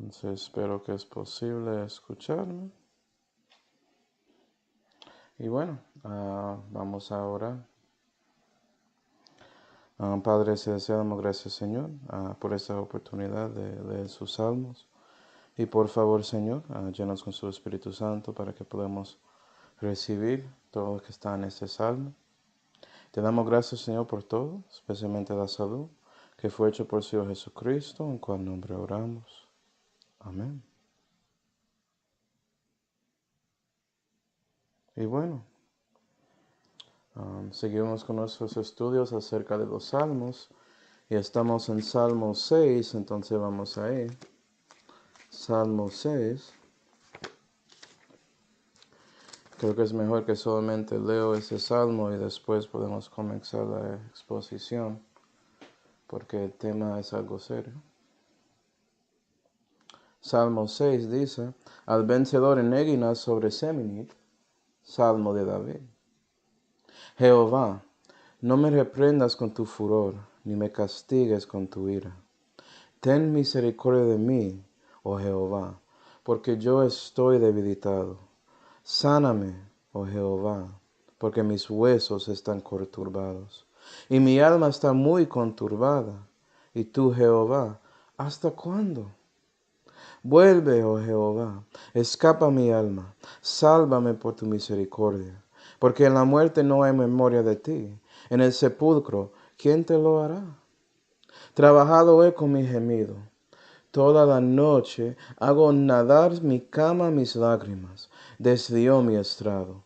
Entonces espero que es posible escucharme. Y bueno, vamos ahora. Padre Celestial, damos gracias, Señor, por esta oportunidad de leer sus salmos. Y por favor, Señor, llenos con su Espíritu Santo para que podamos recibir todo lo que está en este salmo. Te damos gracias, Señor, por todo, especialmente la salud, que fue hecho por su Hijo Jesucristo, en cual nombre oramos. Amén. Y bueno, seguimos con nuestros estudios acerca de los salmos. Y estamos en Salmo 6, entonces vamos a ir. Salmo 6. Creo que es mejor que solamente leo ese salmo y después podemos comenzar la exposición, porque el tema es algo serio. Salmo 6 dice: al vencedor en Eginas sobre Seminit, Salmo de David. Jehová, no me reprendas con tu furor, ni me castigues con tu ira. Ten misericordia de mí, oh Jehová, porque yo estoy debilitado. Sáname, oh Jehová, porque mis huesos están conturbados, y mi alma está muy conturbada. Y tú, Jehová, ¿hasta cuándo? Vuelve, oh Jehová, escapa mi alma, sálvame por tu misericordia, porque en la muerte no hay memoria de ti, en el sepulcro, ¿quién te lo hará? Trabajado he con mi gemido. Toda la noche hago nadar mi cama mis lágrimas, desvió mi estrado.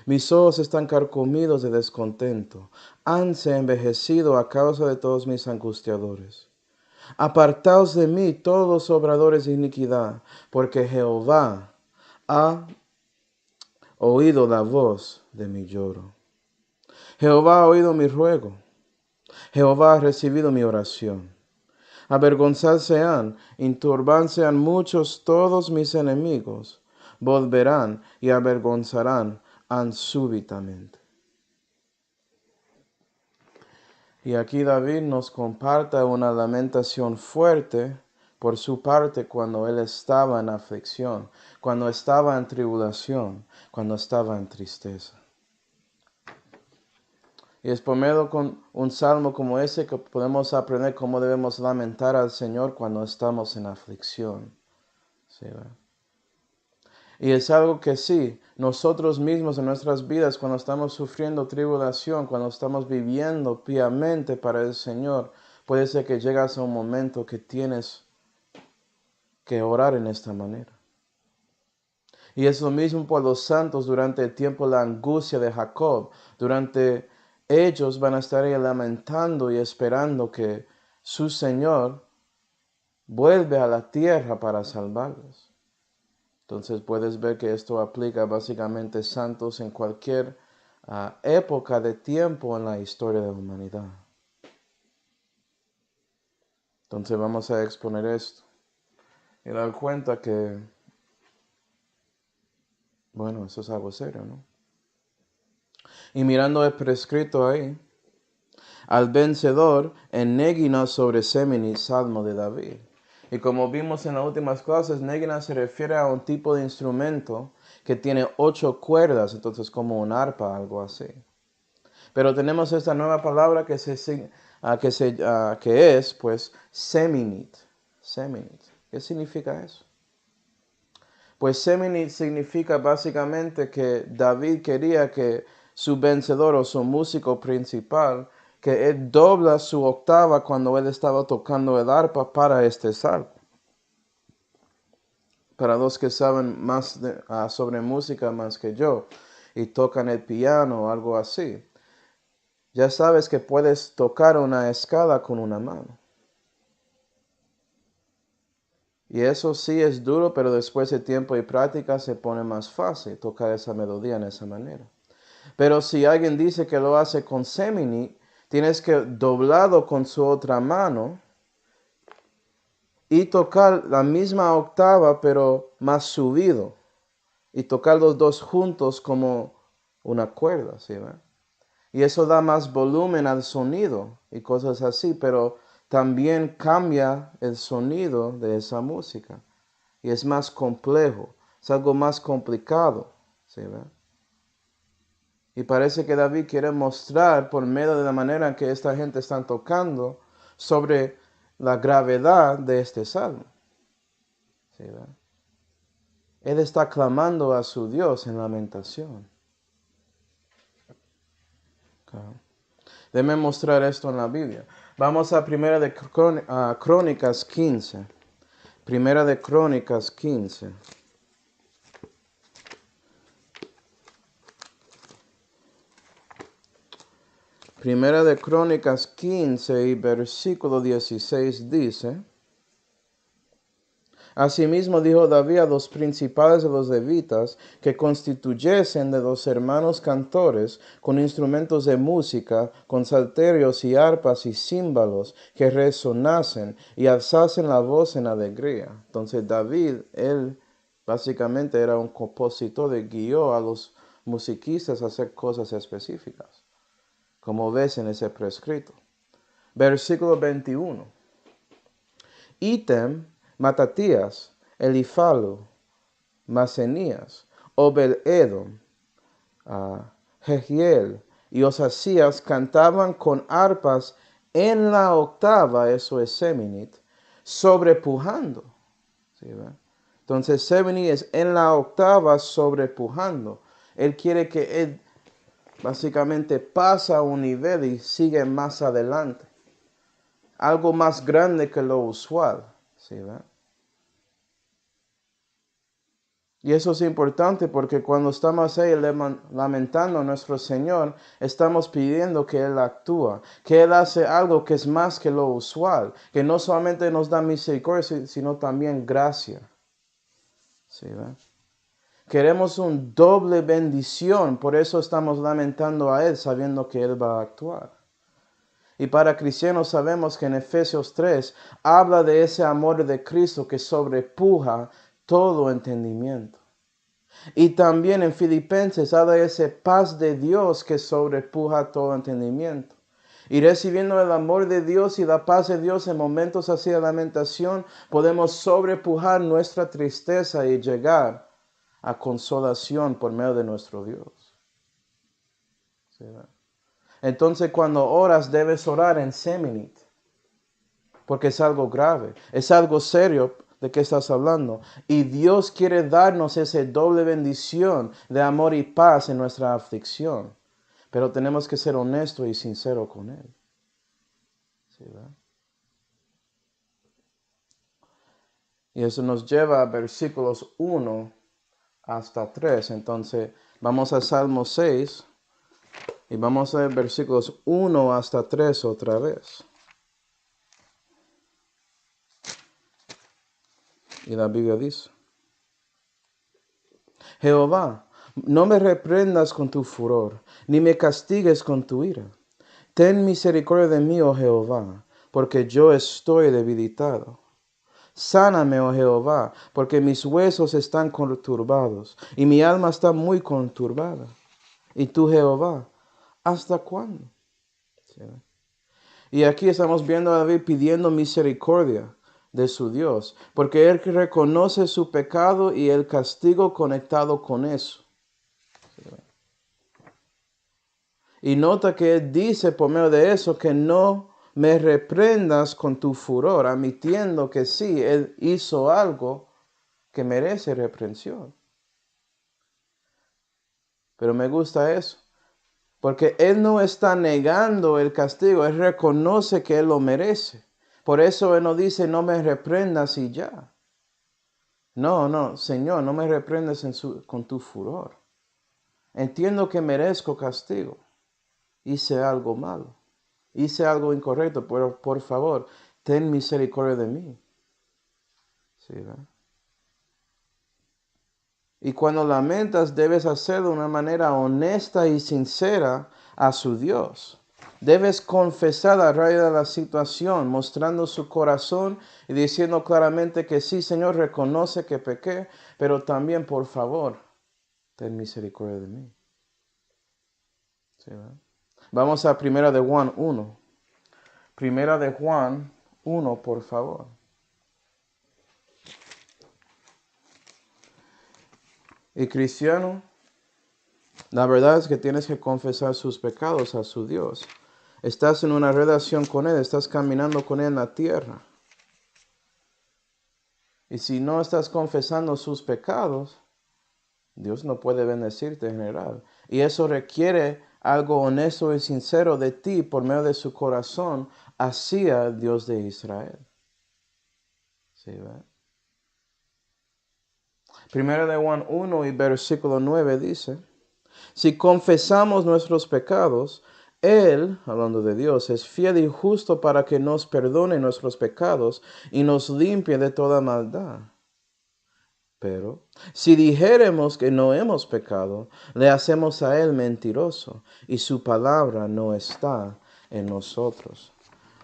Mis ojos están carcomidos de descontento, hanse envejecido a causa de todos mis angustiadores. Apartaos de mí todos los obradores de iniquidad, porque Jehová ha oído la voz de mi lloro. Jehová ha oído mi ruego, Jehová ha recibido mi oración. Avergonzarse han, turbarse han muchos todos mis enemigos, volverán y avergonzarán han súbitamente. Y aquí David nos comparte una lamentación fuerte por su parte cuando él estaba en aflicción, cuando estaba en tribulación, cuando estaba en tristeza. Y es por medio con un salmo como ese que podemos aprender cómo debemos lamentar al Señor cuando estamos en aflicción. ¿Sí, verdad? Y es algo que sí, nosotros mismos en nuestras vidas, cuando estamos sufriendo tribulación, cuando estamos viviendo piamente para el Señor, puede ser que llegas a un momento que tienes que orar en esta manera. Y es lo mismo por los santos durante el tiempo de la angustia de Jacob. Durante ellos van a estar ahí lamentando y esperando que su Señor vuelve a la tierra para salvarlos. Entonces puedes ver que esto aplica básicamente santos en cualquier época de tiempo en la historia de la humanidad. Entonces vamos a exponer esto y dar cuenta que, bueno, eso es algo serio, ¿no? Y mirando el prescrito ahí, al vencedor en Negina sobre Semini, Salmo de David. Y como vimos en las últimas clases, Negina se refiere a un tipo de instrumento que tiene 8 cuerdas, entonces como un arpa, algo así. Pero tenemos esta nueva palabra que es, pues, seminit. Seminit. ¿Qué significa eso? Pues seminit significa básicamente que David quería que su vencedor o su músico principal, que él dobla su octava cuando él estaba tocando el arpa para este salmo. Para los que saben más sobre música más que yo y tocan el piano o algo así, ya sabes que puedes tocar una escala con una mano. Y eso sí es duro, pero después de tiempo y práctica se pone más fácil tocar esa melodía en esa manera. Pero si alguien dice que lo hace con semini, tienes que doblarlo con su otra mano y tocar la misma octava, pero más subido. Y tocar los dos juntos como una cuerda, ¿sí? Y eso da más volumen al sonido y cosas así, pero también cambia el sonido de esa música. y es más complejo, es algo más complicado. ¿Sí, ve? Y parece que David quiere mostrar por medio de la manera en que esta gente está tocando sobre la gravedad de este salmo. ¿Sí, ve? Él está clamando a su Dios en lamentación. Okay. Déjeme mostrar esto en la Biblia. Vamos a Primera de Crónicas 15. Primera de Crónicas 15. Primera de Crónicas 15 y versículo 16 dice: Asimismo dijo David a los principales de los levitas que constituyesen de los hermanos cantores con instrumentos de música, con salterios y arpas y címbalos que resonasen y alzasen la voz en alegría. Entonces David, él básicamente era un compositor y guió a los musiquistas a hacer cosas específicas, como ves en ese prescrito. Versículo 21. Ítem, Matatías, Elifalo, Masenías, Obed-Edom, Jehiel y Osasías cantaban con arpas en la octava, eso es Seminit, sobrepujando. ¿Sí, ve? Entonces Seminit es en la octava sobrepujando. Él quiere que él básicamente pasa a un nivel y sigue más adelante. Algo más grande que lo usual. ¿Sí, ve? Y eso es importante porque cuando estamos ahí lamentando a nuestro Señor, estamos pidiendo que Él actúe, que Él hace algo que es más que lo usual, que no solamente nos da misericordia, sino también gracia. ¿Sí, ve? Queremos una doble bendición, por eso estamos lamentando a Él, sabiendo que Él va a actuar. Y para cristianos sabemos que en Efesios 3 habla de ese amor de Cristo que sobrepuja todo entendimiento. Y también en Filipenses habla de esa paz de Dios que sobrepuja todo entendimiento. Y recibiendo el amor de Dios y la paz de Dios en momentos así de lamentación, podemos sobrepujar nuestra tristeza y llegar a consolación por medio de nuestro Dios. ¿Sí? Entonces cuando oras debes orar en Seminit, porque es algo grave, es algo serio de qué estás hablando. Y Dios quiere darnos esa doble bendición de amor y paz en nuestra aflicción. Pero tenemos que ser honestos y sinceros con Él. ¿Sí, verdad? Y eso nos lleva a versículos 1 hasta 3. Entonces vamos a Salmo 6 y vamos a ver versículos 1 hasta 3 otra vez. Y la Biblia dice: Jehová, no me reprendas con tu furor, ni me castigues con tu ira. Ten misericordia de mí, oh Jehová, porque yo estoy debilitado. Sáname, oh Jehová, porque mis huesos están conturbados, y mi alma está muy conturbada. Y tú, Jehová, ¿hasta cuándo? ¿Sí? Y aquí estamos viendo a David pidiendo misericordia de su Dios, porque él reconoce su pecado y el castigo conectado con eso. Y nota que él dice por medio de eso que no me reprendas con tu furor, admitiendo que sí, él hizo algo que merece reprensión. Pero me gusta eso, porque él no está negando el castigo, él reconoce que él lo merece. Por eso él no dice no me reprendas y ya. No, Señor, no me reprendas con tu furor. Entiendo que merezco castigo. Hice algo malo. Hice algo incorrecto, pero por favor, ten misericordia de mí. ¿Sí, ¿verdad? Y cuando lamentas, debes hacerlo de una manera honesta y sincera a su Dios. Debes confesar la raíz de la situación, mostrando su corazón y diciendo claramente que sí, Señor, reconoce que pequé, pero también, por favor, ten misericordia de mí. ¿Sí, ¿verdad? Vamos a Primera de Juan 1. Primera de Juan 1, por favor. Y cristiano, la verdad es que tienes que confesar sus pecados a su Dios. Estás en una relación con Él, estás caminando con Él en la tierra. Y si no estás confesando sus pecados, Dios no puede bendecirte en general. Y eso requiere algo honesto y sincero de ti por medio de su corazón hacia el Dios de Israel. ¿Sí, ve? Primero de Juan 1 y versículo 9 dice: si confesamos nuestros pecados, Él, hablando de Dios, es fiel y justo para que nos perdone nuestros pecados y nos limpie de toda maldad. Pero si dijéremos que no hemos pecado, le hacemos a Él mentiroso y su palabra no está en nosotros.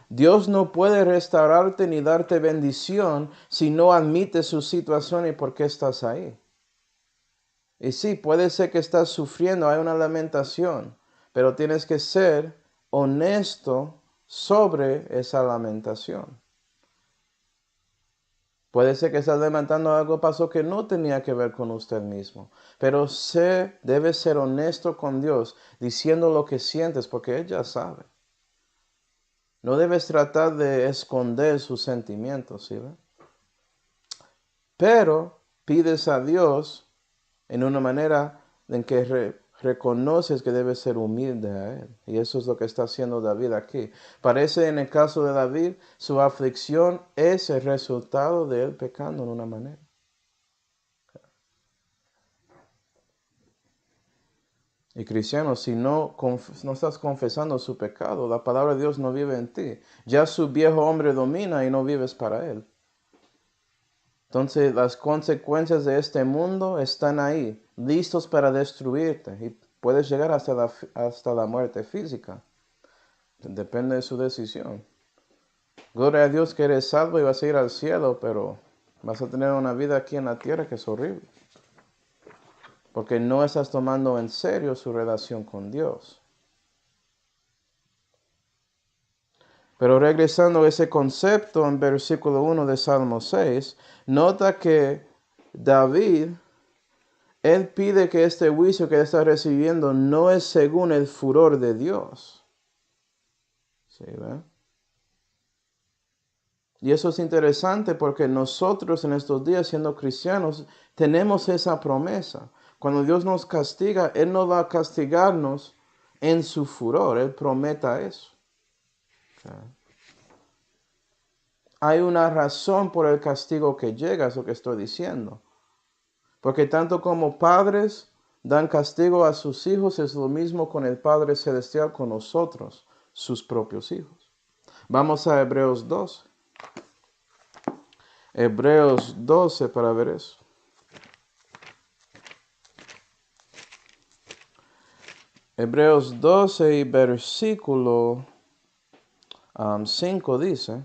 Dios no puede restaurarte ni darte bendición si no admites su situación y por qué estás ahí. Y sí, puede ser que estás sufriendo, hay una lamentación, pero tienes que ser honesto sobre esa lamentación. Puede ser que estás lamentando algo pasó que no tenía que ver con usted mismo, pero debe ser honesto con Dios, diciendo lo que sientes, porque Él ya sabe. No debes tratar de esconder sus sentimientos, ¿sí? Pero pides a Dios en una manera en que reconoces que debes ser humilde a Él. Y eso es lo que está haciendo David aquí. Parece en el caso de David, su aflicción es el resultado de él pecando en una manera. Y cristiano, si no estás confesando su pecado, la palabra de Dios no vive en ti. Ya su viejo hombre domina y no vives para Él. Entonces las consecuencias de este mundo están ahí, listos para destruirte. Y puedes llegar hasta la muerte física. Depende de su decisión. Gloria a Dios que eres salvo y vas a ir al cielo, pero vas a tener una vida aquí en la tierra que es horrible. Porque no estás tomando en serio su relación con Dios. Pero regresando a ese concepto en versículo 1 de Salmo 6, nota que David, él pide que este juicio que él está recibiendo no es según el furor de Dios. ¿Sí, ve? Y eso es interesante porque nosotros en estos días, siendo cristianos, tenemos esa promesa. Cuando Dios nos castiga, Él no va a castigarnos en su furor. Él prometa eso. Hay una razón por el castigo que llega, es lo que estoy diciendo. Porque tanto como padres dan castigo a sus hijos, es lo mismo con el Padre Celestial con nosotros, sus propios hijos. Vamos a Hebreos 12. Hebreos 12 para ver eso. Hebreos 12 y versículo 5 dice: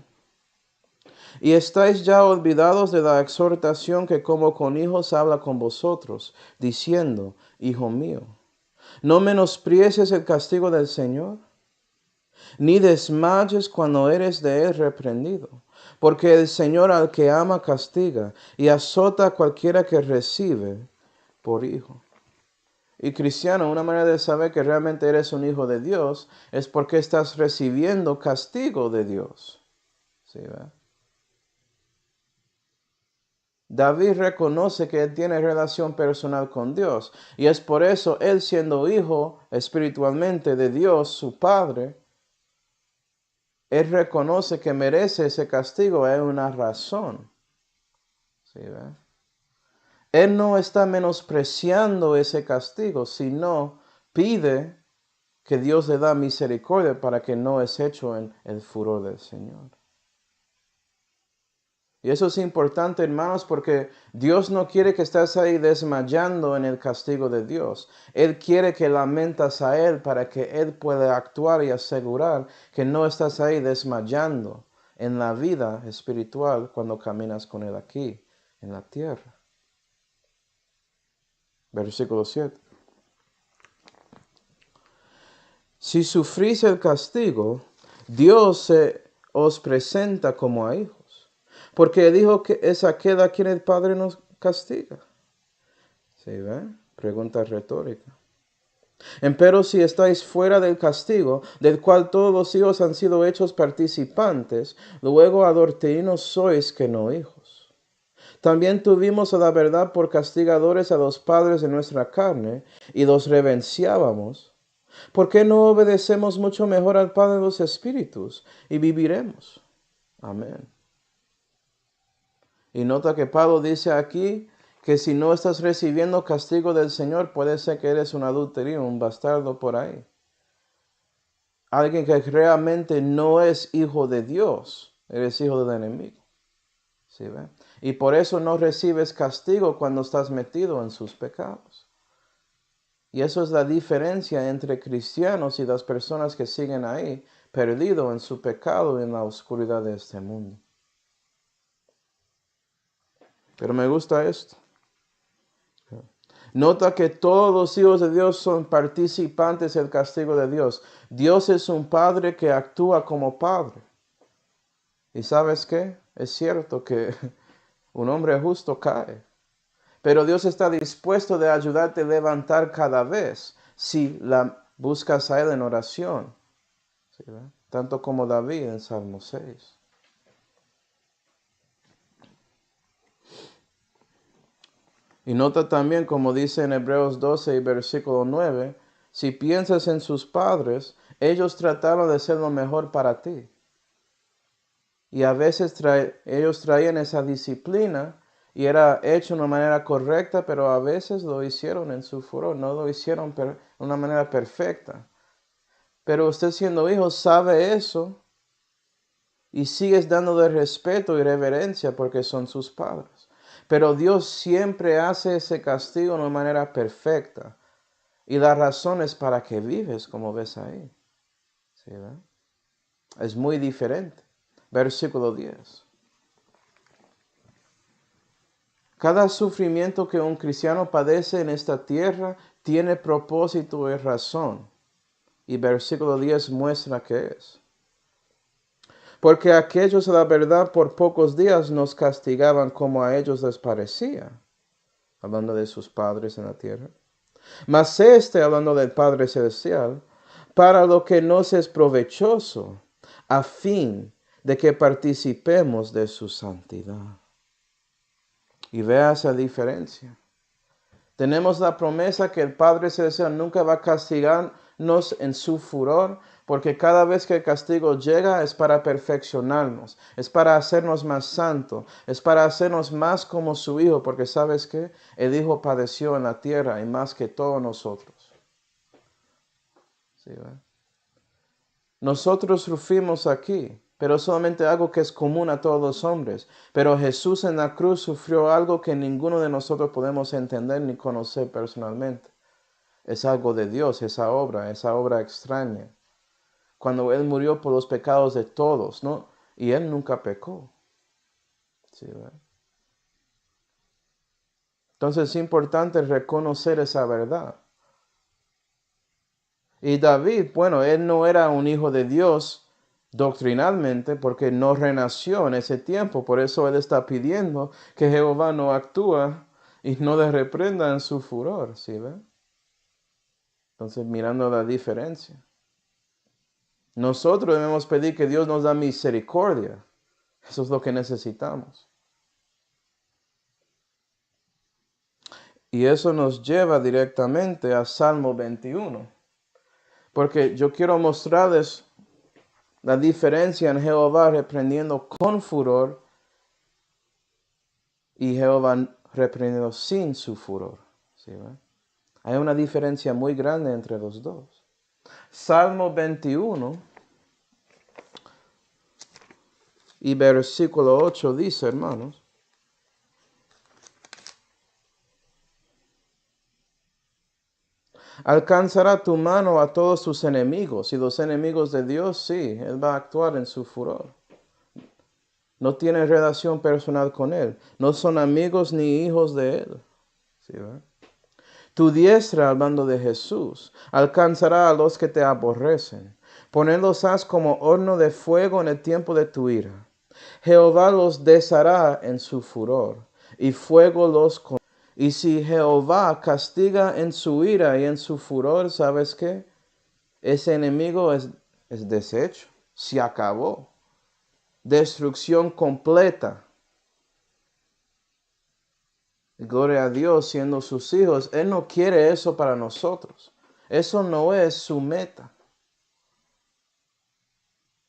y estáis ya olvidados de la exhortación que como con hijos habla con vosotros, diciendo: Hijo mío, no menosprecies el castigo del Señor, ni desmayes cuando eres de Él reprendido. Porque el Señor al que ama castiga, y azota a cualquiera que recibe por hijo. Y cristiano, una manera de saber que realmente eres un hijo de Dios es porque estás recibiendo castigo de Dios. ¿Sí, ve? David reconoce que él tiene relación personal con Dios. Y es por eso él, siendo hijo espiritualmente de Dios, su Padre, él reconoce que merece ese castigo. Hay una razón. ¿Sí, ve? Él no está menospreciando ese castigo, sino pide que Dios le da misericordia para que no es hecho en el furor del Señor. Y eso es importante, hermanos, porque Dios no quiere que estés ahí desmayando en el castigo de Dios. Él quiere que lamentas a Él para que Él pueda actuar y asegurar que no estás ahí desmayando en la vida espiritual cuando caminas con Él aquí, en la tierra. Versículo 7. Si sufrís el castigo, Dios se os presenta como a hijos. Porque dijo que es aquel a quien el Padre nos castiga. ¿Sí ve? Pregunta retórica. Empero si estáis fuera del castigo, del cual todos los hijos han sido hechos participantes, luego adortinos sois que no hijos. También tuvimos a la verdad por castigadores a los padres de nuestra carne, y los reverenciábamos. ¿Por qué no obedecemos mucho mejor al Padre de los Espíritus y viviremos? Amén. Y nota que Pablo dice aquí que si no estás recibiendo castigo del Señor, puede ser que eres un adúltero, un bastardo por ahí. Alguien que realmente no es hijo de Dios, eres hijo del enemigo. ¿Sí ve? Y por eso no recibes castigo cuando estás metido en sus pecados. Y eso es la diferencia entre cristianos y las personas que siguen ahí, perdidos en su pecado y en la oscuridad de este mundo. Pero me gusta esto. Nota que todos los hijos de Dios son participantes del castigo de Dios. Dios es un padre que actúa como padre. ¿Y sabes qué? Es cierto que un hombre justo cae. Pero Dios está dispuesto de ayudarte a levantar cada vez si la buscas a Él en oración. ¿Sí, ve? Tanto como David en Salmo 6. Y nota también, como dice en Hebreos 12 y versículo 9, si piensas en sus padres, ellos trataron de ser lo mejor para ti. Y a veces ellos traían esa disciplina y era hecho de una manera correcta, pero a veces lo hicieron en su furor, no lo hicieron de una manera perfecta. Pero usted siendo hijo sabe eso y sigues dándole respeto y reverencia porque son sus padres. Pero Dios siempre hace ese castigo de una manera perfecta. Y la razón es para que vives, como ves ahí. ¿Sí, verdad? Es muy diferente. Versículo 10. Cada sufrimiento que un cristiano padece en esta tierra tiene propósito y razón. Y versículo 10 muestra que es. Porque aquellos a la verdad por pocos días nos castigaban como a ellos les parecía, hablando de sus padres en la tierra. Mas hablando del Padre Celestial, para lo que nos es provechoso, a fin de que participemos de su santidad. Y vea esa diferencia. Tenemos la promesa que el Padre Celestial nunca va a castigarnos en su furor, porque cada vez que el castigo llega es para perfeccionarnos, es para hacernos más santos, es para hacernos más como su Hijo, porque ¿sabes qué? El Hijo padeció en la tierra y más que todos nosotros. ¿Sí, ¿verdad? Nosotros sufrimos aquí, pero solamente algo que es común a todos los hombres. Pero Jesús en la cruz sufrió algo que ninguno de nosotros podemos entender ni conocer personalmente. Es algo de Dios, esa obra extraña. Cuando Él murió por los pecados de todos, ¿no? Y Él nunca pecó. ¿Sí, verdad? Entonces es importante reconocer esa verdad. Y David, bueno, él no era un hijo de Dios doctrinalmente porque no renació en ese tiempo. Por eso él está pidiendo que Jehová no actúa y no le reprenda en su furor, ¿sí ve? Entonces, mirando la diferencia. Nosotros debemos pedir que Dios nos da misericordia. Eso es lo que necesitamos. Y eso nos lleva directamente a Salmo 21. Porque yo quiero mostrarles la diferencia en Jehová reprendiendo con furor y Jehová reprendiendo sin su furor. ¿Sí, ve? Hay una diferencia muy grande entre los dos. Salmo 21 y versículo 8 dice, hermanos, alcanzará tu mano a todos tus enemigos, y los enemigos de Dios, sí, Él va a actuar en su furor. No tienen relación personal con Él, no son amigos ni hijos de Él. ¿Sí, ve? Tu diestra, hablando de Jesús, alcanzará a los que te aborrecen. Ponedlos has como horno de fuego en el tiempo de tu ira. Jehová los deshará en su furor, y fuego los consumirá. Y si Jehová castiga en su ira y en su furor, ¿sabes qué? Ese enemigo es deshecho, se acabó. Destrucción completa. Gloria a Dios, siendo sus hijos. Él no quiere eso para nosotros. Eso no es su meta.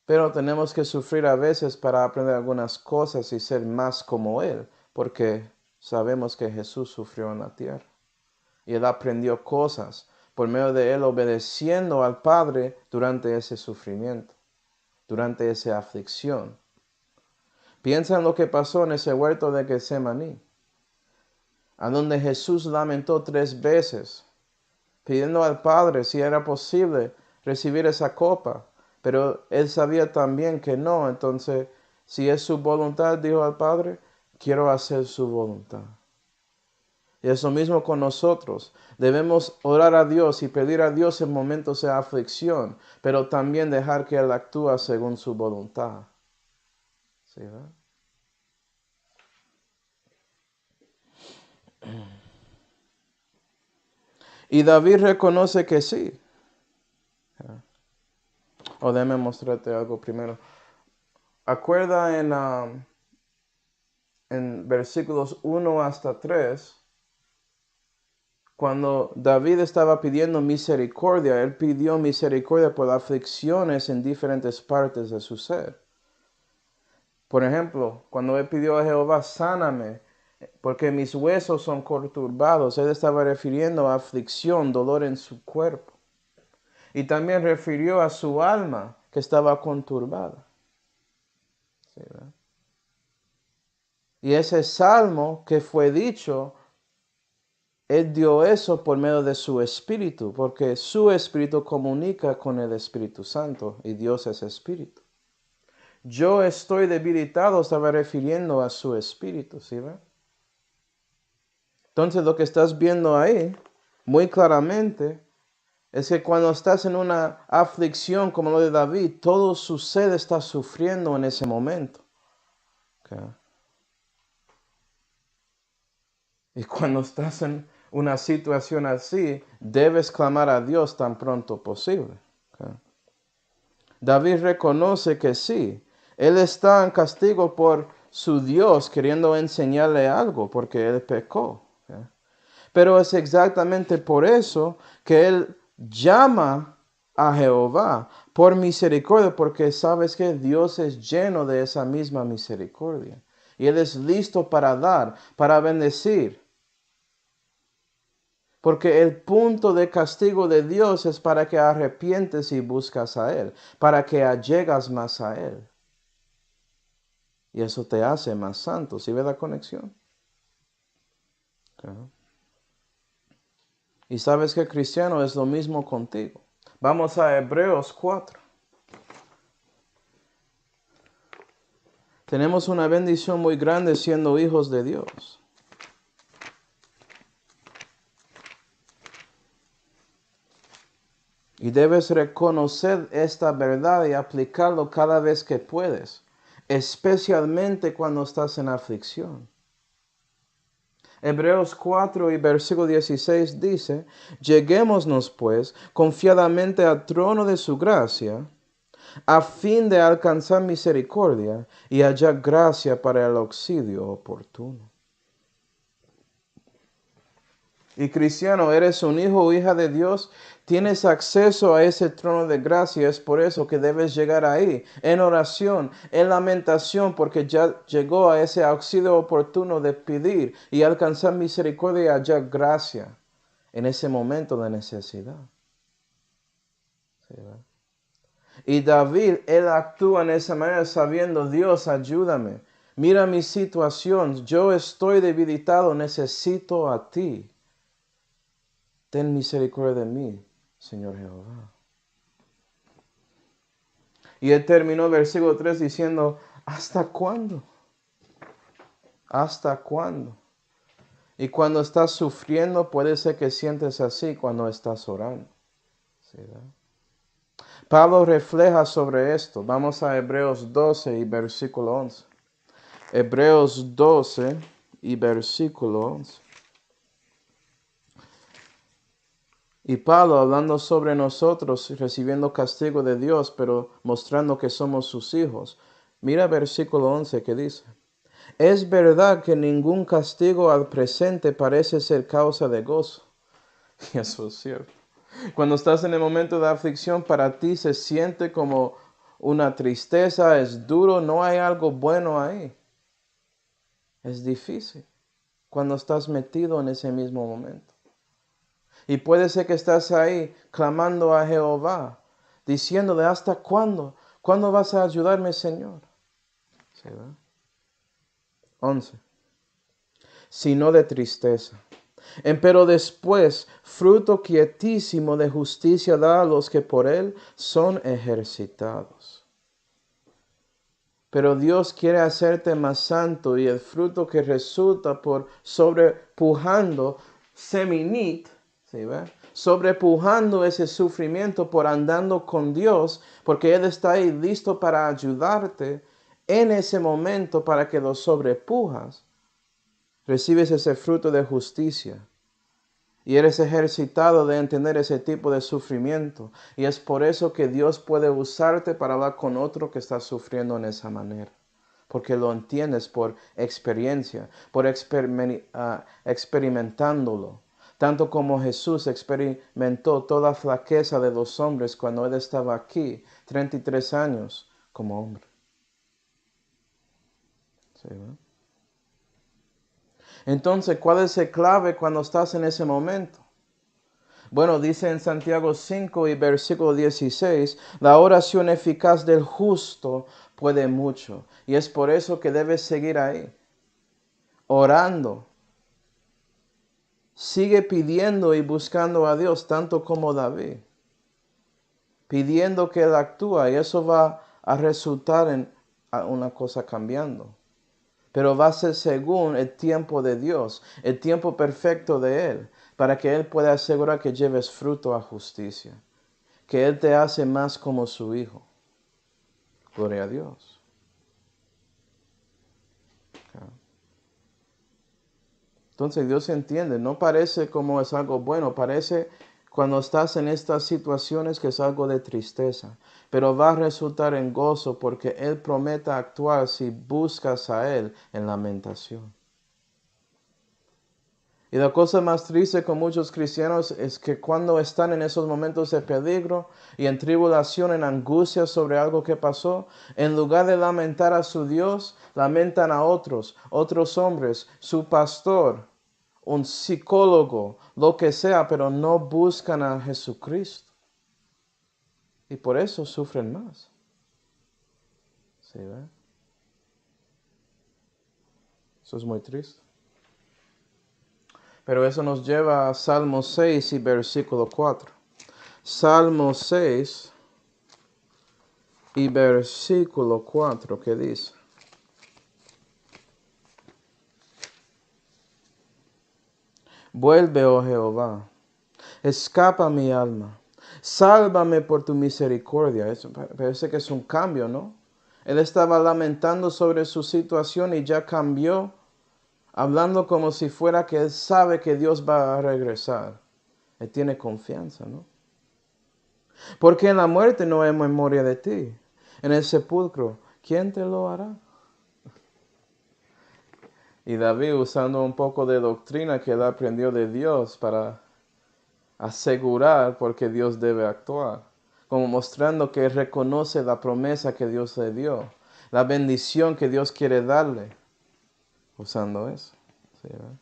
Pero tenemos que sufrir a veces para aprender algunas cosas y ser más como Él, porque sabemos que Jesús sufrió en la tierra. Y Él aprendió cosas por medio de Él obedeciendo al Padre durante ese sufrimiento, durante esa aflicción. Piensa en lo que pasó en ese huerto de Getsemaní, a donde Jesús lamentó 3 veces, pidiendo al Padre si era posible recibir esa copa. Pero Él sabía también que no. Entonces, si es su voluntad, dijo al Padre, quiero hacer su voluntad. Y es lo mismo con nosotros. Debemos orar a Dios y pedir a Dios en momentos de aflicción, pero también dejar que Él actúe según su voluntad. ¿Sí, verdad? Y David reconoce que sí. O déjame mostrarte algo primero. Acuerda en versículos 1 hasta 3, cuando David estaba pidiendo misericordia, él pidió misericordia por aflicciones en diferentes partes de su ser. Por ejemplo, cuando él pidió a Jehová, sáname, porque mis huesos son conturbados, él estaba refiriendo a aflicción, dolor en su cuerpo. Y también refirió a su alma, que estaba conturbada. ¿Sí, verdad? Y ese salmo que fue dicho, Él dio eso por medio de su Espíritu, porque su Espíritu comunica con el Espíritu Santo y Dios es Espíritu. Yo estoy debilitado, estaba refiriendo a su Espíritu, ¿sí ve? Entonces lo que estás viendo ahí, muy claramente, es que cuando estás en una aflicción como lo de David, todo su ser está sufriendo en ese momento. Okay. Y cuando estás en una situación así, debes clamar a Dios tan pronto posible. Okay. David reconoce que sí, él está en castigo por su Dios queriendo enseñarle algo porque él pecó. Okay. Pero es exactamente por eso que él llama a Jehová por misericordia, porque sabes que Dios es lleno de esa misma misericordia. Y Él es listo para dar, para bendecir. Porque el punto de castigo de Dios es para que arrepientes y buscas a Él, para que allegas más a Él. Y eso te hace más santo. ¿Sí ve la conexión? Okay. Y sabes que cristiano es lo mismo contigo. Vamos a Hebreos 4. Tenemos una bendición muy grande siendo hijos de Dios. Y debes reconocer esta verdad y aplicarlo cada vez que puedes, especialmente cuando estás en aflicción. Hebreos 4 y versículo 16 dice, lleguémonos pues confiadamente al trono de su gracia, a fin de alcanzar misericordia y hallar gracia para el auxilio oportuno. Y cristiano, eres un hijo o hija de Dios, tienes acceso a ese trono de gracia. Es por eso que debes llegar ahí, en oración, en lamentación, porque ya llegó a ese auxilio oportuno de pedir y alcanzar misericordia y hallar gracia en ese momento de necesidad. ¿Sí, verdad? Y David, él actúa en esa manera sabiendo, Dios, ayúdame. Mira mi situación, yo estoy debilitado, necesito a ti. Ten misericordia de mí, Señor Jehová. Y él terminó el versículo 3 diciendo, ¿hasta cuándo? ¿Hasta cuándo? Y cuando estás sufriendo, puede ser que sientes así cuando estás orando. ¿Sí, verdad? Pablo refleja sobre esto. Vamos a Hebreos 12 y versículo 11. Hebreos 12 y versículo 11. Y Pablo, hablando sobre nosotros, recibiendo castigo de Dios, pero mostrando que somos sus hijos. Mira versículo 11 que dice: es verdad que ningún castigo al presente parece ser causa de gozo. Y eso es cierto. Cuando estás en el momento de aflicción, para ti se siente como una tristeza, es duro, no hay algo bueno ahí. Es difícil cuando estás metido en ese mismo momento. Y puede ser que estás ahí clamando a Jehová, diciéndole: ¿hasta cuándo? ¿Cuándo vas a ayudarme, Señor? ¿Sí, verdad? 11. Sino de tristeza. Empero después, fruto quietísimo de justicia da a los que por él son ejercitados. Pero Dios quiere hacerte más santo, y el fruto que resulta por sobrepujando seminit, ¿sí ve? Sobrepujando ese sufrimiento por andando con Dios, porque Él está ahí listo para ayudarte en ese momento para que lo sobrepujas. Recibes ese fruto de justicia. Y eres ejercitado de entender ese tipo de sufrimiento. Y es por eso que Dios puede usarte para hablar con otro que está sufriendo en esa manera. Porque lo entiendes por experiencia, por experimentándolo. Tanto como Jesús experimentó toda flaqueza de los hombres cuando Él estaba aquí, 33 años como hombre. ¿Sí, no? Entonces, ¿cuál es el clave cuando estás en ese momento? Bueno, dice en Santiago 5 y versículo 16, la oración eficaz del justo puede mucho. Y es por eso que debes seguir ahí, orando. Sigue pidiendo y buscando a Dios, tanto como David. Pidiendo que Él actúe, y eso va a resultar en una cosa cambiando. Pero va a ser según el tiempo de Dios, el tiempo perfecto de Él, para que Él pueda asegurar que lleves fruto a justicia. Que Él te hace más como su Hijo. Gloria a Dios. Entonces Dios entiende, no parece como es algo bueno, parece cuando estás en estas situaciones que es algo de tristeza, pero va a resultar en gozo porque Él promete actuar si buscas a Él en lamentación. Y la cosa más triste con muchos cristianos es que cuando están en esos momentos de peligro y en tribulación, en angustia sobre algo que pasó, en lugar de lamentar a su Dios, lamentan a otros hombres, su pastor, un psicólogo, lo que sea, pero no buscan a Jesucristo. Y por eso sufren más. ¿Sí, ve? Eso es muy triste. Pero eso nos lleva a Salmo 6 y versículo 4. Salmo 6 y versículo 4, ¿qué dice? Vuelve, oh Jehová, escapa mi alma, sálvame por tu misericordia. Eso parece que es un cambio, ¿no? Él estaba lamentando sobre su situación y ya cambió, hablando como si fuera que él sabe que Dios va a regresar. Él tiene confianza, ¿no? Porque en la muerte no hay memoria de ti. En el sepulcro, ¿quién te lo hará? Y David, usando un poco de doctrina que él aprendió de Dios para asegurar porque Dios debe actuar, como mostrando que él reconoce la promesa que Dios le dio, la bendición que Dios quiere darle, usando eso. ¿Sí, verdad?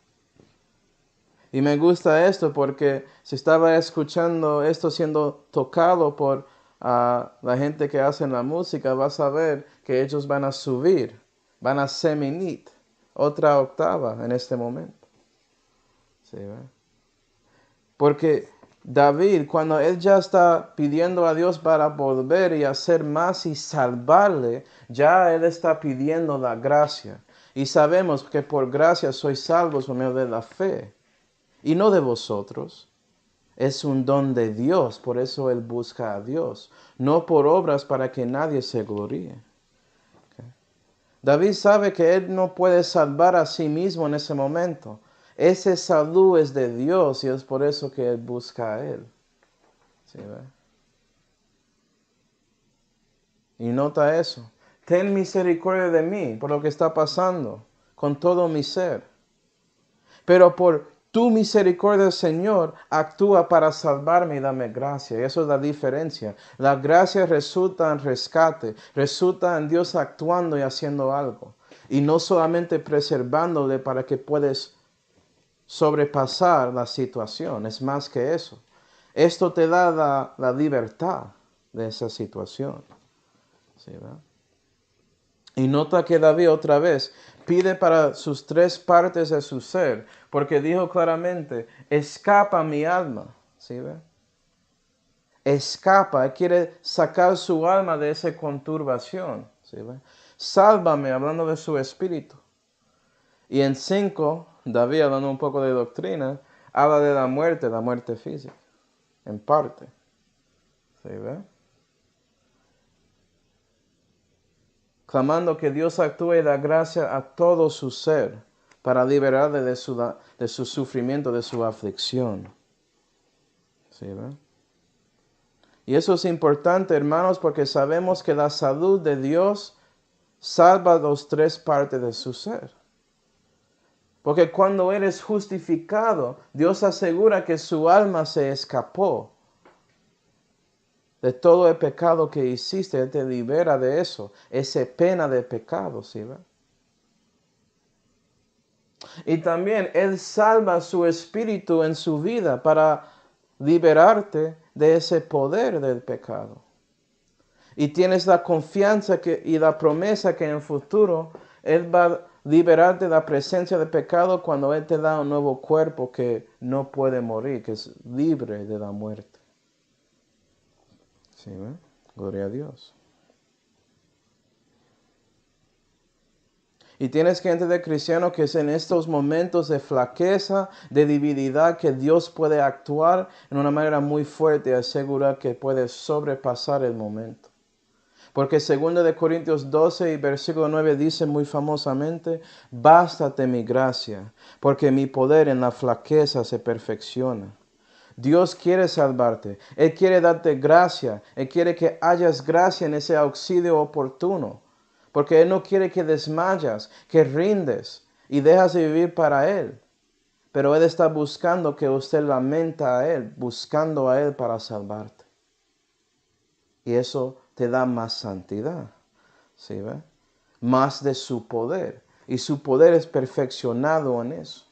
Y me gusta esto porque si estaba escuchando esto siendo tocado por la gente que hace la música, vas a ver que ellos van a subir, van a seminit, otra octava en este momento. ¿Sí, verdad? Porque David, cuando él ya está pidiendo a Dios para volver y hacer más y salvarle, ya él está pidiendo la gracia. Y sabemos que por gracia sois salvos por medio de la fe. Y no de vosotros. Es un don de Dios, por eso él busca a Dios. No por obras para que nadie se gloríe. Okay. David sabe que él no puede salvar a sí mismo en ese momento. Esa salud es de Dios y es por eso que Él busca a Él. ¿Sí, ve? Y nota eso. Ten misericordia de mí por lo que está pasando con todo mi ser. Pero por tu misericordia, Señor, actúa para salvarme y dame gracia. Y eso es la diferencia. La gracia resulta en rescate, resulta en Dios actuando y haciendo algo. Y no solamente preservándole para que puedas sobrepasar la situación. Es más que eso. Esto te da la libertad de esa situación. ¿Sí, verdad? Y nota que David otra vez pide para sus tres partes de su ser, porque dijo claramente, escapa mi alma. ¿Sí ve? Escapa, él quiere sacar su alma de esa conturbación. ¿Sí ve? Sálvame, hablando de su espíritu. Y en 5, David, hablando un poco de doctrina, habla de la muerte física, en parte. ¿Sí ve? Clamando que Dios actúe y da gracia a todo su ser para liberarle de su sufrimiento, de su aflicción. ¿Sí, verdad? Y eso es importante, hermanos, porque sabemos que la salud de Dios salva las tres partes de su ser. Porque cuando eres justificado, Dios asegura que su alma se escapó de todo el pecado que hiciste. Él te libera de eso, esa pena de pecado, ¿sí, verdad? Y también Él salva su espíritu en su vida para liberarte de ese poder del pecado. Y tienes la confianza y la promesa que en el futuro Él va a liberarte de la presencia del pecado cuando Él te da un nuevo cuerpo que no puede morir, que es libre de la muerte. ¿Sí, ¿eh? Gloria a Dios. Y tienes que entender, cristiano, que es en estos momentos de flaqueza, de debilidad, que Dios puede actuar en una manera muy fuerte y asegurar que puede sobrepasar el momento. Porque 2 Corintios 12 y versículo 9 dice muy famosamente, bástate mi gracia, porque mi poder en la flaqueza se perfecciona. Dios quiere salvarte, Él quiere darte gracia, Él quiere que hayas gracia en ese auxilio oportuno. Porque Él no quiere que desmayas, que rindes y dejas de vivir para Él. Pero Él está buscando que usted lamenta a Él, buscando a Él para salvarte. Y eso te da más santidad, ¿sí ve? Más de su poder. Y su poder es perfeccionado en eso.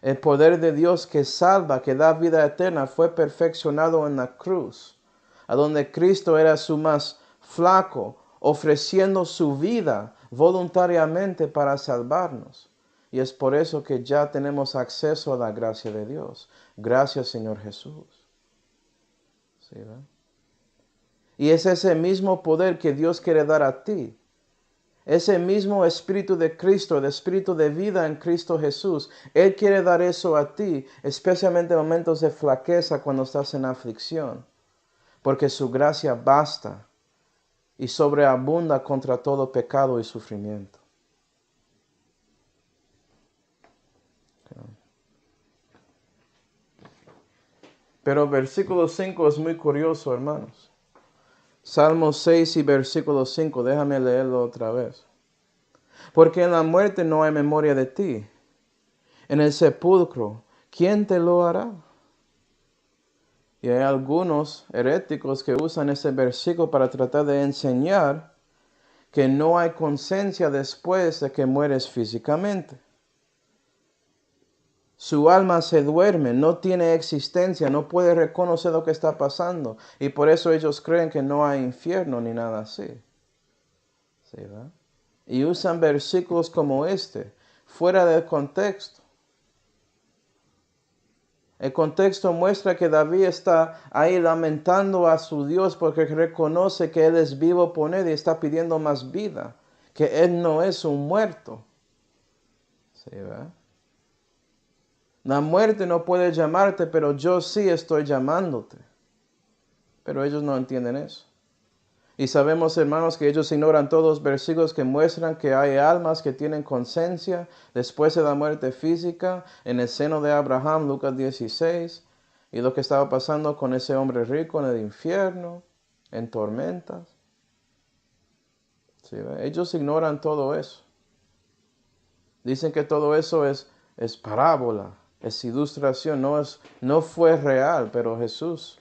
El poder de Dios que salva, que da vida eterna, fue perfeccionado en la cruz, a donde Cristo era su más flaco, ofreciendo su vida voluntariamente para salvarnos. Y es por eso que ya tenemos acceso a la gracia de Dios. Gracias, Señor Jesús. ¿Sí, ¿verdad? Y es ese mismo poder que Dios quiere dar a ti. Ese mismo Espíritu de Cristo, el Espíritu de vida en Cristo Jesús, Él quiere dar eso a ti, especialmente en momentos de flaqueza cuando estás en aflicción, porque su gracia basta y sobreabunda contra todo pecado y sufrimiento. Pero versículo 5 es muy curioso, hermanos. Salmo 6 y versículo 5, déjame leerlo otra vez. Porque en la muerte no hay memoria de ti. En el sepulcro, ¿quién te lo hará? Y hay algunos heréticos que usan ese versículo para tratar de enseñar que no hay conciencia después de que mueres físicamente. Su alma se duerme, no tiene existencia, no puede reconocer lo que está pasando. Y por eso ellos creen que no hay infierno ni nada así. ¿Sí, verdad? Y usan versículos como este, fuera del contexto. El contexto muestra que David está ahí lamentando a su Dios porque reconoce que Él es vivo por él y está pidiendo más vida, que Él no es un muerto. ¿Sí, verdad? La muerte no puede llamarte, pero yo sí estoy llamándote. Pero ellos no entienden eso. Y sabemos, hermanos, que ellos ignoran todos los versículos que muestran que hay almas que tienen conciencia después de la muerte física en el seno de Abraham, Lucas 16, y lo que estaba pasando con ese hombre rico en el infierno, en tormentas. ¿Sí, ve? Ellos ignoran todo eso. Dicen que todo eso es parábola, es ilustración, no fue real, pero Jesús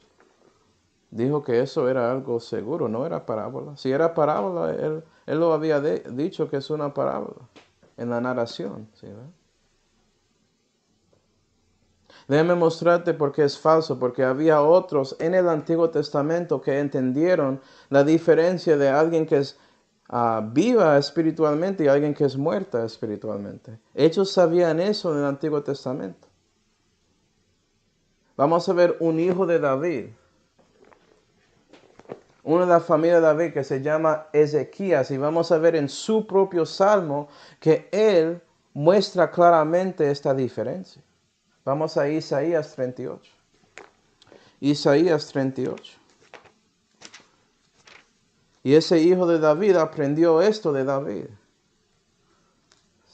dijo que eso era algo seguro, no era parábola. Si era parábola, él lo había dicho que es una parábola en la narración. ¿Sí, ve? Déjame mostrarte por qué es falso, porque había otros en el Antiguo Testamento que entendieron la diferencia de alguien que es viva espiritualmente y alguien que es muerta espiritualmente. Ellos sabían eso en el Antiguo Testamento. Vamos a ver un hijo de David, uno de la familia de David que se llama Ezequías, y vamos a ver en su propio salmo que él muestra claramente esta diferencia. Vamos a Isaías 38. Isaías 38. Y ese hijo de David aprendió esto de David.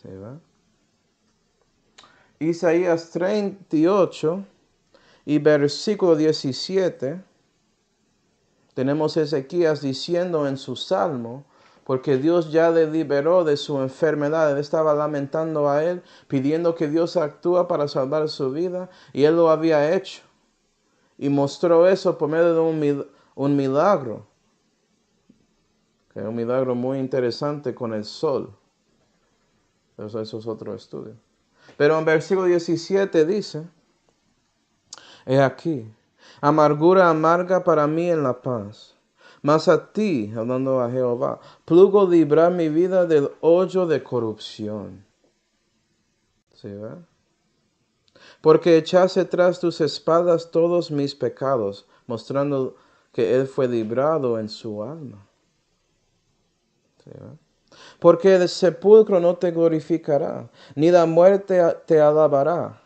¿Sí, va? Isaías 38 y versículo 17. Tenemos Ezequías diciendo en su salmo, porque Dios ya le liberó de su enfermedad. Él estaba lamentando a él, pidiendo que Dios actúe para salvar su vida, y él lo había hecho. Y mostró eso por medio de un milagro, que es un milagro muy interesante con el sol. Eso es otro estudio. Pero en versículo 17 dice, he aquí, amargura amarga para mí en la paz. Mas a ti, hablando a Jehová, plugo librar mi vida del hoyo de corrupción. ¿Sí, ve? Porque echaste tras tus espaldas todos mis pecados, mostrando que él fue librado en su alma. ¿Sí, ve? Porque el sepulcro no te glorificará, ni la muerte te alabará.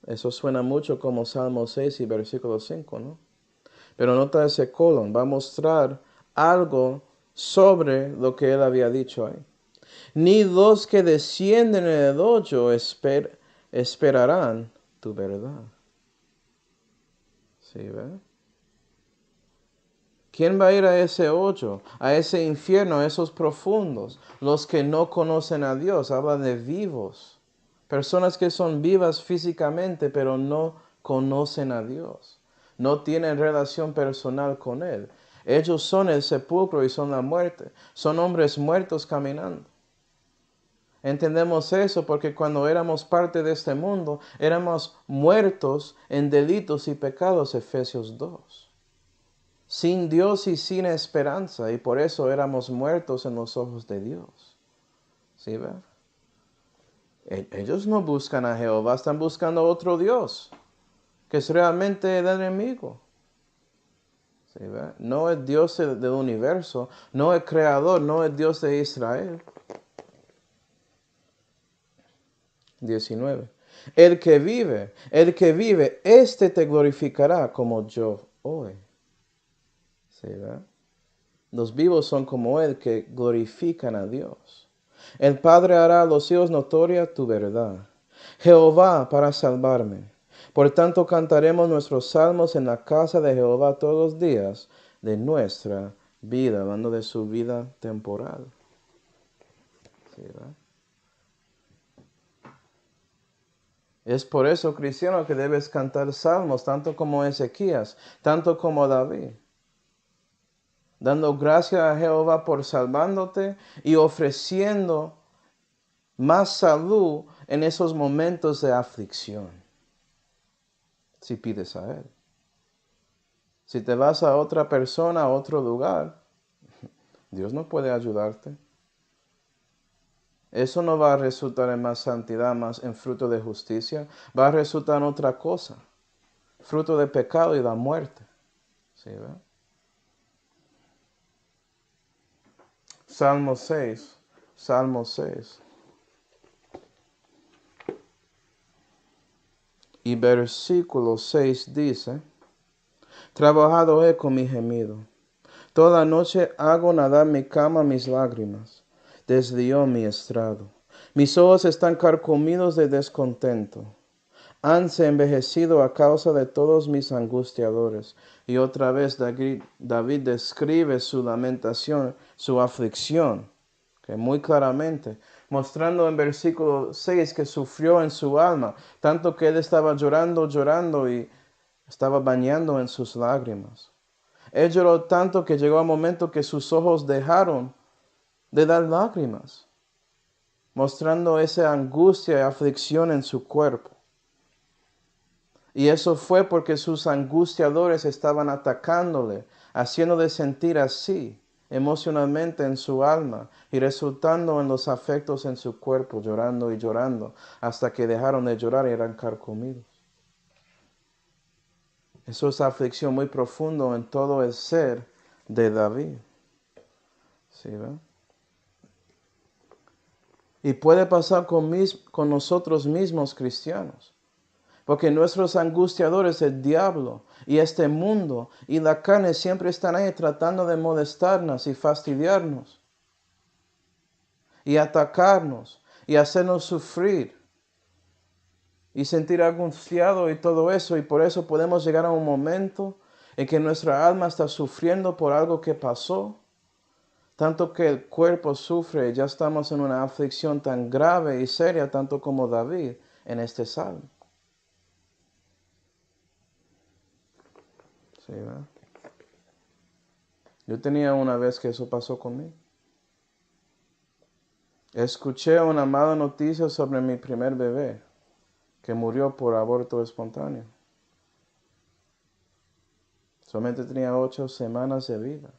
Eso suena mucho como Salmo 6 y versículo 5, ¿no? Pero nota ese colon, va a mostrar algo sobre lo que él había dicho ahí. Ni los que descienden en el hoyo esperarán tu verdad. ¿Sí, ve? ¿Quién va a ir a ese hoyo, a ese infierno, a esos profundos? Los que no conocen a Dios. Habla de vivos. Personas que son vivas físicamente, pero no conocen a Dios. No tienen relación personal con Él. Ellos son el sepulcro y son la muerte. Son hombres muertos caminando. Entendemos eso porque cuando éramos parte de este mundo, éramos muertos en delitos y pecados, Efesios 2. Sin Dios y sin esperanza, y por eso éramos muertos en los ojos de Dios. ¿Sí, ve? Ellos no buscan a Jehová, están buscando a otro Dios, que es realmente el enemigo. ¿Sí, ve? No es Dios del universo, no es creador, no es Dios de Israel. 19. El que vive, este te glorificará como yo hoy. ¿Sí, ve? Los vivos son como Él, que glorifican a Dios. El Padre hará a los hijos notoria tu verdad. Jehová para salvarme. Por tanto cantaremos nuestros salmos en la casa de Jehová todos los días de nuestra vida, hablando de su vida temporal. ¿Sí, ve? Es por eso, cristiano, que debes cantar salmos, tanto como Ezequías, tanto como David. Dando gracias a Jehová por salvándote y ofreciendo más salud en esos momentos de aflicción. Si pides a Él. Si te vas a otra persona, a otro lugar, Dios no puede ayudarte. Eso no va a resultar en más santidad, más en fruto de justicia. Va a resultar en otra cosa. Fruto de pecado y la muerte. ¿Sí, ve? Salmo 6. Salmo 6. Y versículo 6 dice, trabajado he con mi gemido. Toda noche hago nadar mi cama mis lágrimas. Desdió mi estrado. Mis ojos están carcomidos de descontento. Hanse envejecido a causa de todos mis angustiadores. Y otra vez David describe su lamentación, su aflicción, que muy claramente, mostrando en versículo 6 que sufrió en su alma, tanto que él estaba llorando y estaba bañando en sus lágrimas. Él lloró tanto que llegó un momento que sus ojos dejaron de dar lágrimas, mostrando esa angustia y aflicción en su cuerpo. Y eso fue porque sus angustiadores estaban atacándole, haciéndole sentir así emocionalmente en su alma y resultando en los afectos en su cuerpo, llorando y llorando, hasta que dejaron de llorar y eran carcomidos. Eso es aflicción muy profundo en todo el ser de David. ¿Sí, ve? Y puede pasar con nosotros mismos cristianos. Porque nuestros angustiadores, el diablo y este mundo y la carne siempre están ahí tratando de molestarnos y fastidiarnos. Y atacarnos y hacernos sufrir. Y sentir angustiado y todo eso. Y por eso podemos llegar a un momento en que nuestra alma está sufriendo por algo que pasó. Tanto que el cuerpo sufre y ya estamos en una aflicción tan grave y seria, tanto como David en este salmo. Sí, ¿verdad? Yo tenía una vez que eso pasó conmigo. Escuché una mala noticia sobre mi primer bebé, que murió por aborto espontáneo. Solamente tenía 8 semanas de vida.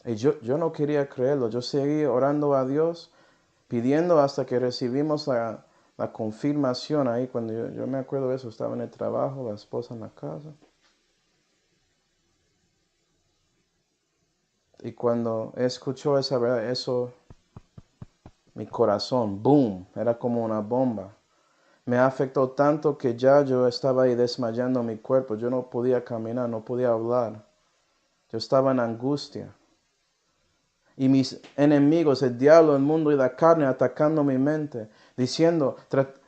Y yo no quería creerlo. Yo seguí orando a Dios, pidiendo hasta que recibimos la confirmación ahí. Cuando yo me acuerdo de eso, estaba en el trabajo, la esposa en la casa. Y cuando escuchó esa verdad, eso, mi corazón, boom, era como una bomba. Me afectó tanto que ya yo estaba ahí desmayando mi cuerpo. Yo no podía caminar, no podía hablar. Yo estaba en angustia. Y mis enemigos, el diablo, el mundo y la carne atacando mi mente, diciendo,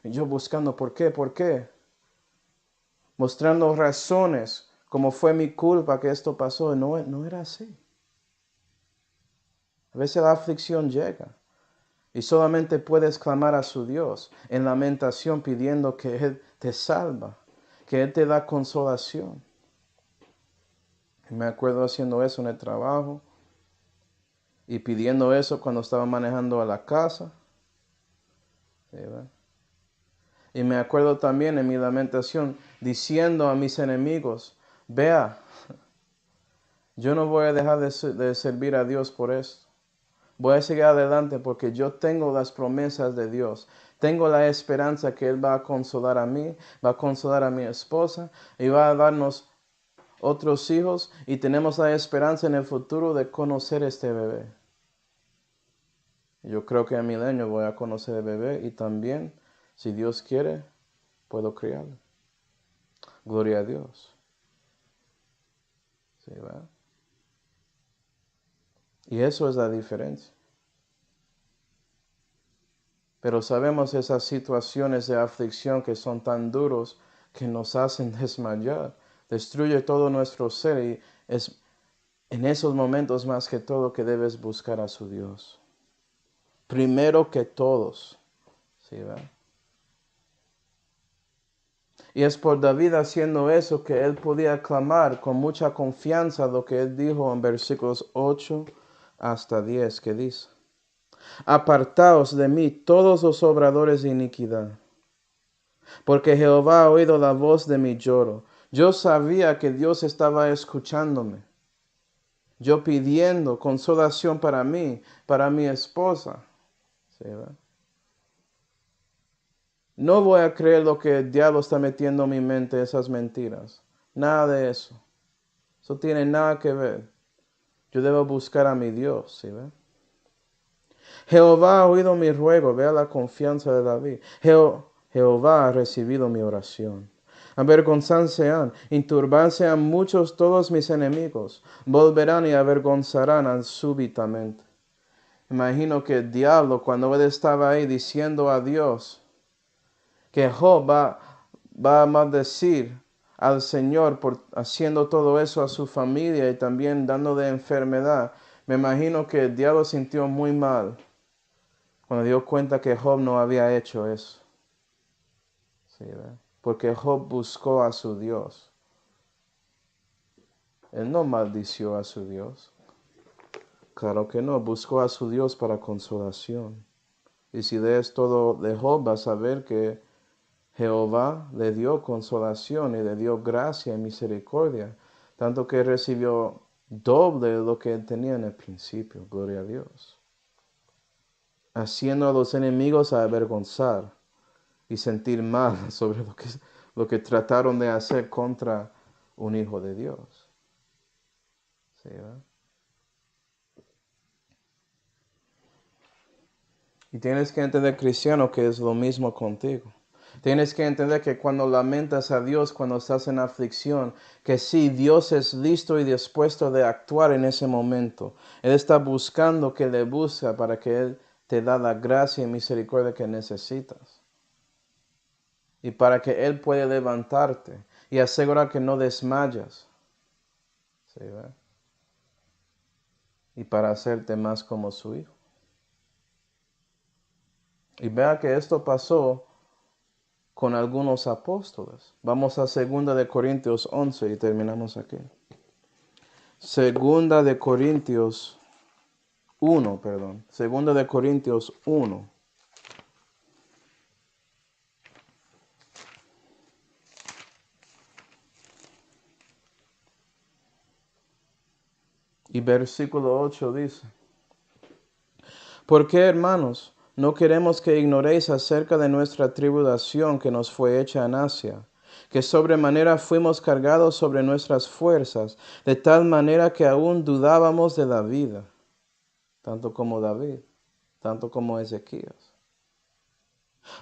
yo buscando por qué, mostrando razones, como fue mi culpa que esto pasó. No era así. A veces la aflicción llega y solamente puedes clamar a su Dios en lamentación pidiendo que Él te salva, que Él te da consolación. Y me acuerdo haciendo eso en el trabajo y pidiendo eso cuando estaba manejando a la casa. ¿Sí, y me acuerdo también en mi lamentación diciendo a mis enemigos, vea, yo no voy a dejar de servir a Dios por esto. Voy a seguir adelante porque yo tengo las promesas de Dios. Tengo la esperanza que Él va a consolar a mí, va a consolar a mi esposa y va a darnos otros hijos y tenemos la esperanza en el futuro de conocer este bebé. Yo creo que en milenio voy a conocer el bebé y también, si Dios quiere, puedo criarlo. Gloria a Dios. ¿Sí, va? Y eso es la diferencia. Pero sabemos esas situaciones de aflicción que son tan duros que nos hacen desmayar. Destruye todo nuestro ser y es en esos momentos más que todo que debes buscar a su Dios. Primero que todos. ¿Sí, va? Y es por David haciendo eso que él podía clamar con mucha confianza lo que él dijo en versículos 8 hasta 10, que dice: Apartaos de mí todos los obradores de iniquidad, porque Jehová ha oído la voz de mi lloro. Yo sabía que Dios estaba escuchándome. Yo pidiendo consolación para mí, para mi esposa. ¿Sí, va? No voy a creer lo que el diablo está metiendo en mi mente, esas mentiras. Nada de eso. Eso tiene nada que ver. Yo debo buscar a mi Dios, ¿sí ve? Jehová ha oído mi ruego, vea la confianza de David. Jehová ha recibido mi oración. Avergonzarse han y turbarse han muchos todos mis enemigos. Volverán y avergonzarán súbitamente. Imagino que el diablo, cuando él estaba ahí diciendo a Dios que Job va a maldecir al Señor por haciendo todo eso a su familia y también dándole enfermedad, me imagino que el diablo sintió muy mal cuando dio cuenta que Job no había hecho eso. Sí, ¿verdad? Porque Job buscó a su Dios. Él no maldició a su Dios. Claro que no, buscó a su Dios para consolación. Y si lees todo de Job, vas a ver que Jehová le dio consolación y le dio gracia y misericordia, tanto que recibió doble de lo que él tenía en el principio. Gloria a Dios. Haciendo a los enemigos avergonzar y sentir mal sobre lo que trataron de hacer contra un hijo de Dios. ¿Sí, verdad? Y tienes que entender, cristiano, que es lo mismo contigo. Tienes que entender que cuando lamentas a Dios, cuando estás en aflicción, que sí, Dios es listo y dispuesto de actuar en ese momento. Él está buscando que le busca para que Él te da la gracia y misericordia que necesitas. Y para que Él pueda levantarte y asegurar que no desmayas. ¿Sí, verdad? Y para hacerte más como su hijo. Y vea que esto pasó con algunos apóstoles. Vamos a 2 Corintios 11 y terminamos aquí. 2 Corintios 1. Y versículo 8 dice: ¿Por qué, hermanos, no queremos que ignoréis acerca de nuestra tribulación que nos fue hecha en Asia? Que sobremanera fuimos cargados sobre nuestras fuerzas, de tal manera que aún dudábamos de la vida, tanto como David, tanto como Ezequías.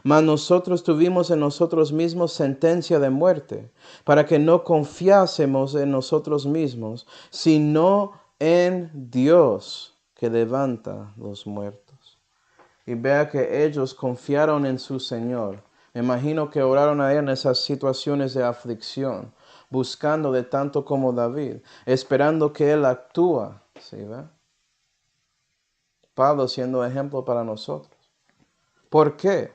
Mas nosotros tuvimos en nosotros mismos sentencia de muerte, para que no confiásemos en nosotros mismos, sino en Dios que levanta los muertos. Y vea que ellos confiaron en su Señor. Me imagino que oraron a Él en esas situaciones de aflicción, buscando de tanto como David, esperando que Él actúa. ¿Sí, ve? Pablo siendo ejemplo para nosotros. ¿Por qué?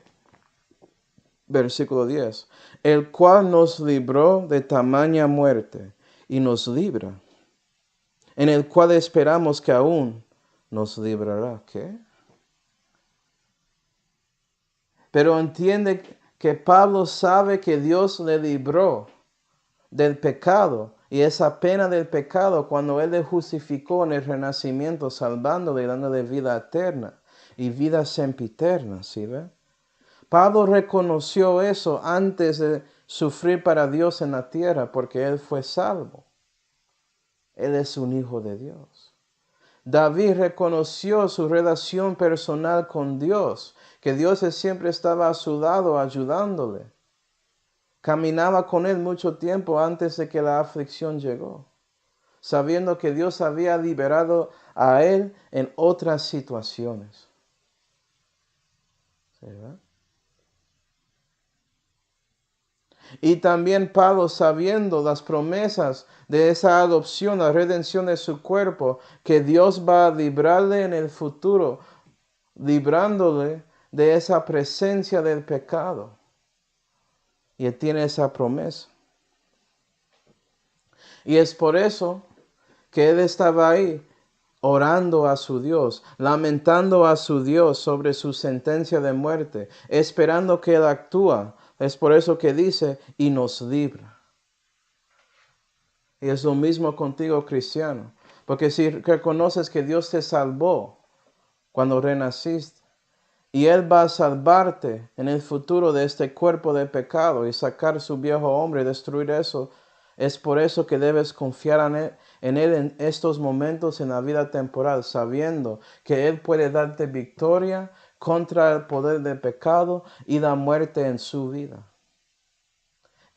Versículo 10. El cual nos libró de tamaña muerte y nos libra, en el cual esperamos que aún nos librará. ¿Qué? Pero entiende que Pablo sabe que Dios le libró del pecado y esa pena del pecado cuando Él le justificó en el renacimiento, salvándole y dándole vida eterna y vida sempiterna. ¿Sí ve? Pablo reconoció eso antes de sufrir para Dios en la tierra porque él fue salvo. Él es un hijo de Dios. David reconoció su relación personal con Dios, que Dios siempre estaba a su lado ayudándole. Caminaba con él mucho tiempo antes de que la aflicción llegó, sabiendo que Dios había liberado a él en otras situaciones. ¿Sí, verdad? Y también Pablo, sabiendo las promesas de esa adopción, la redención de su cuerpo, que Dios va a librarle en el futuro, librándole de esa presencia del pecado. Y él tiene esa promesa. Y es por eso que él estaba ahí, orando a su Dios, lamentando a su Dios sobre su sentencia de muerte, esperando que Él actúe. Es por eso que dice, y nos libra. Y es lo mismo contigo, cristiano. Porque si reconoces que Dios te salvó cuando renaciste, y Él va a salvarte en el futuro de este cuerpo de pecado y sacar su viejo hombre y destruir eso, es por eso que debes confiar en Él en estos momentos en la vida temporal, sabiendo que Él puede darte victoria contra el poder del pecado y la muerte en su vida.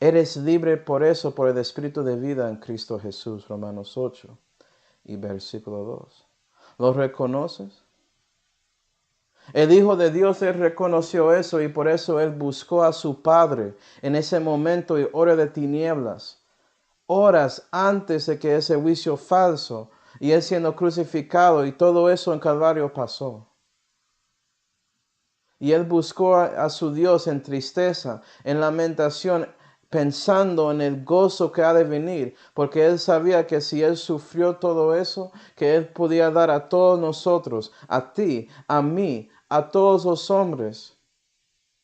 Eres libre por eso, por el Espíritu de vida en Cristo Jesús. Romanos 8 y versículo 2. ¿Lo reconoces? El Hijo de Dios, Él reconoció eso y por eso Él buscó a su Padre en ese momento y hora de tinieblas, horas antes de que ese juicio falso y Él siendo crucificado y todo eso en Calvario pasó. Y Él buscó a su Dios en tristeza, en lamentación, pensando en el gozo que ha de venir, porque Él sabía que si Él sufrió todo eso, que Él podía dar a todos nosotros, a ti, a mí, a todos los hombres,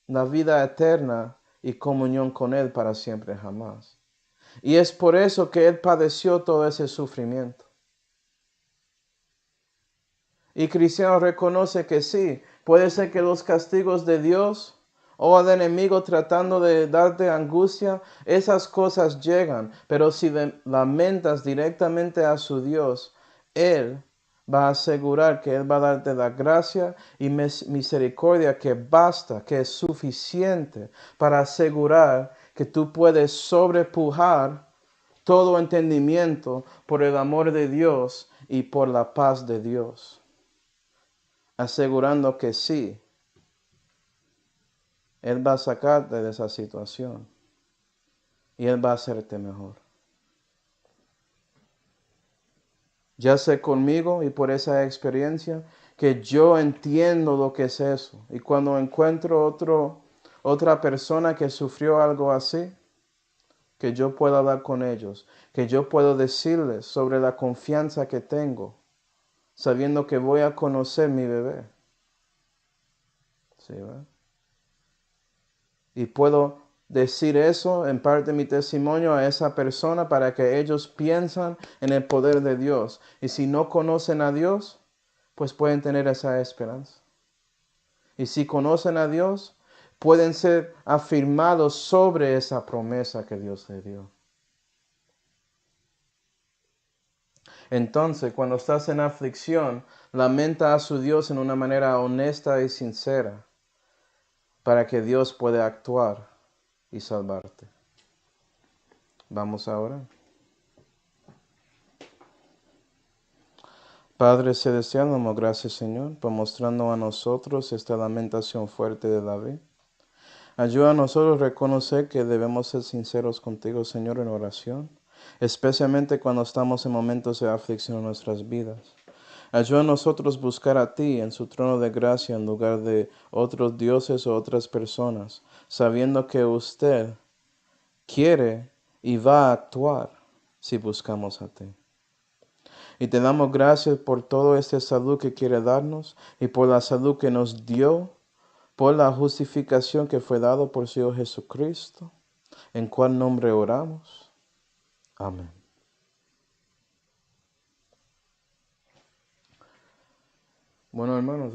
la vida eterna y comunión con Él para siempre jamás. Y es por eso que Él padeció todo ese sufrimiento. Y Cristiano reconoce que sí, puede ser que los castigos de Dios o al enemigo tratando de darte angustia, esas cosas llegan, pero si lamentas directamente a su Dios, Él va a asegurar que Él va a darte la gracia y misericordia que basta, que es suficiente para asegurar que tú puedes sobrepujar todo entendimiento por el amor de Dios y por la paz de Dios, asegurando que sí, Él va a sacarte de esa situación y Él va a hacerte mejor. Ya sé conmigo y por esa experiencia que yo entiendo lo que es eso. Y cuando encuentro otra persona que sufrió algo así, que yo pueda hablar con ellos, que yo puedo decirles sobre la confianza que tengo, sabiendo que voy a conocer mi bebé. ¿Sí, verdad? Y puedo decir eso en parte de mi testimonio a esa persona para que ellos piensen en el poder de Dios. Y si no conocen a Dios, pues pueden tener esa esperanza. Y si conocen a Dios, pueden ser afirmados sobre esa promesa que Dios le dio. Entonces, cuando estás en aflicción, lamenta a su Dios en una manera honesta y sincera para que Dios pueda actuar y salvarte. Vamos ahora. Padre celestial, damos gracias, Señor, por mostrando a nosotros esta lamentación fuerte de David. Ayuda a nosotros a reconocer que debemos ser sinceros contigo, Señor, en oración, especialmente cuando estamos en momentos de aflicción en nuestras vidas. Ayuda a nosotros a buscar a ti en su trono de gracia en lugar de otros dioses o otras personas, sabiendo que usted quiere y va a actuar si buscamos a ti. Y te damos gracias por toda esta salud que quiere darnos y por la salud que nos dio, por la justificación que fue dado por su Hijo Jesucristo, en cual nombre oramos. Amén. Bueno, hermanos.